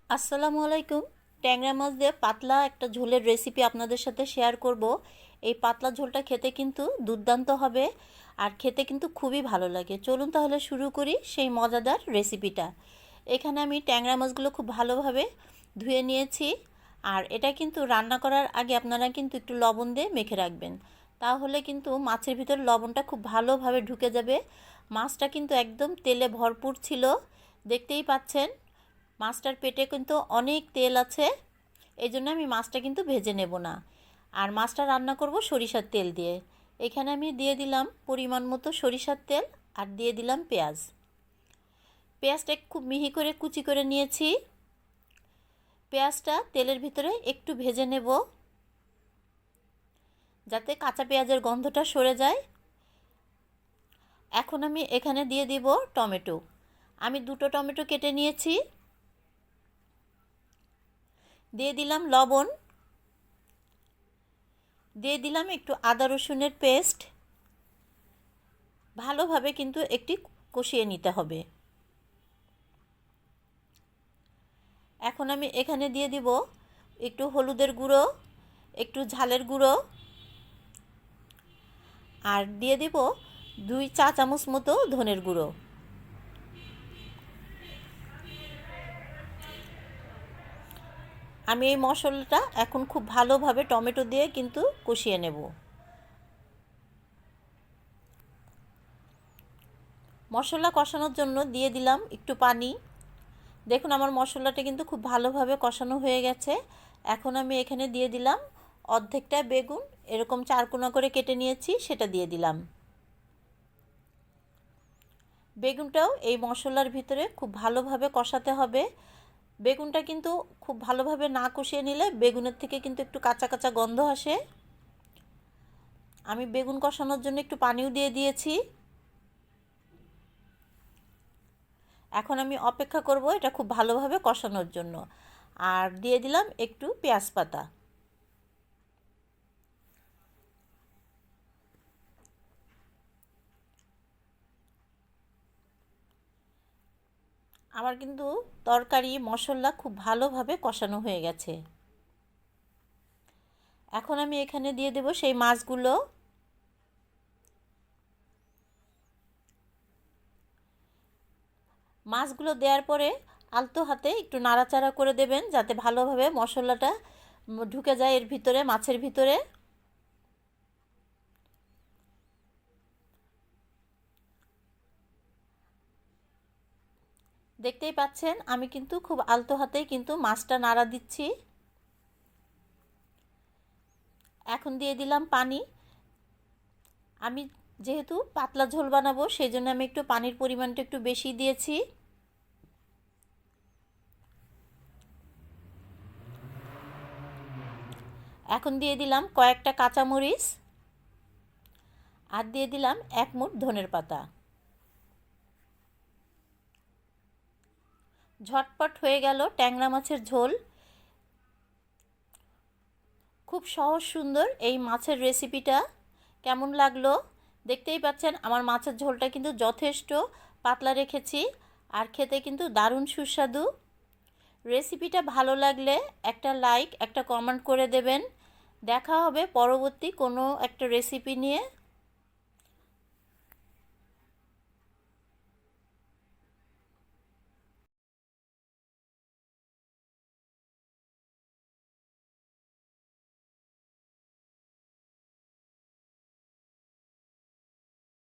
আসসালামু আলাইকুম। ট্যাংরা মাছ দিয়ে পাতলা একটা ঝোলের রেসিপি আপনাদের সাথে শেয়ার করব। এই পাতলা ঝোলটা খেতে কিন্তু দুর্দান্ত হবে আর খেতে কিন্তু খুবই ভালো লাগে। চলুন তাহলে শুরু করি সেই মজাদার রেসিপিটা। এখানে আমি ট্যাংরা মাছগুলো খুব ভালোভাবে ধুয়ে নিয়েছি। আর এটা কিন্তু রান্না করার আগে আপনারা কিন্তু একটু লবণ দিয়ে মেখে রাখবেন, তাহলে কিন্তু মাছের ভিতর লবণটা খুব ভালোভাবে ঢুকে যাবে। মাছটা কিন্তু একদম তেলে ভরপুর ছিল, দেখতেই পাচ্ছেন। মাছটার পেটে কিন্তু অনেক তেল আছে, এই জন্য আমি মাছটা কিন্তু ভেজে নেব না। আর মাছটা রান্না করব সরিষার তেল দিয়ে। এখানে আমি দিয়ে দিলাম পরিমাণ মতো সরিষার তেল আর দিয়ে দিলাম পেঁয়াজ। পেঁয়াজটা খুব মিহি করে কুচি করে নিয়েছি। পেঁয়াজটা তেলের ভিতরে একটু ভেজে নেব, যাতে কাঁচা পেঁয়াজের গন্ধটা সরে যায়। এখন আমি এখানে দিয়ে দিব টমেটো। আমি দুটো টমেটো কেটে নিয়েছি। দিয়ে দিলাম লবণ, দিয়ে দিলাম একটু আদা রসুনের পেস্ট। ভালোভাবে কিন্তু একটি কষিয়ে নিতে হবে। এখন আমি এখানে দিয়ে দিব একটু হলুদের গুঁড়ো, একটু ঝালের গুঁড়ো, আর দিয়ে দিব 2 চা চামচ মতো ধনের গুঁড়ো। আমি এই মশলাটা এখন খুব ভালোভাবে টমেটো দিয়ে কিন্তু কষিয়ে নেব। মশলা কষানোর জন্য দিয়ে দিলাম একটু পানি। দেখুন আমার মশলাটা কিন্তু খুব ভালোভাবে কষানো হয়ে গেছে। এখন আমি এখানে দিয়ে দিলাম অর্ধেকটা বেগুন, এরকম চারকোনা করে কেটে নিয়েছি, সেটা দিয়ে দিলাম। বেগুনটাও এই মশলার ভিতরে খুব ভালোভাবে কষাতে হবে। বেগুনটা কিন্তু খুব ভালোভাবে না কষিয়ে নিলে বেগুনের থেকে কিন্তু একটু কাঁচা কাঁচা গন্ধ আসে। আমি বেগুন কষানোর জন্য একটু পানিও দিয়ে দিয়েছি। এখন আমি অপেক্ষা করব এটা খুব ভালোভাবে কষানোর জন্য। আর দিয়ে দিলাম একটু পেঁয়াজ পাতা। আমার কিন্তু তরকারি মশলা খুব ভালোভাবে কষানো হয়ে গেছে। এখন আমি এখানে দিয়ে দেব সেই মাছগুলো। মাছগুলো দেওয়ার পরে আলতো হাতে একটু নাড়াচাড়া করে দেবেন, যাতে ভালোভাবে মশলাটা ঢুকে যায় এর ভিতরে, মাছের ভিতরে। দেখতেই পাচ্ছেন আমি কিন্তু খুব আলতো হাতেই কিন্তু মাছটা নাড়া দিচ্ছি। এখন দিয়ে দিলাম পানি। আমি যেহেতু পাতলা ঝোল বানাবো, সেই জন্য আমি একটু পানির পরিমাণটা একটু বেশি দিয়েছি। এখন দিয়ে দিলাম কয়েকটা কাঁচামরিচ আর দিয়ে দিলাম 1 মুঠ ধনের পাতা। ঝটপট হয়ে গেল ট্যাংরা মাছের ঝোল। খুব সহজ সুন্দর এই মাছের রেসিপিটা। কেমন লাগলো? দেখতেই পাচ্ছেন আমার মাছের ঝোলটা কিন্তু যথেষ্ট পাতলা রেখেছি আর খেতে কিন্তু দারুণ সুস্বাদু। রেসিপিটা ভালো লাগলে একটা লাইক, একটা কমেন্ট করে দেবেন। দেখা হবে পরবর্তী কোনো একটা রেসিপি নিয়ে।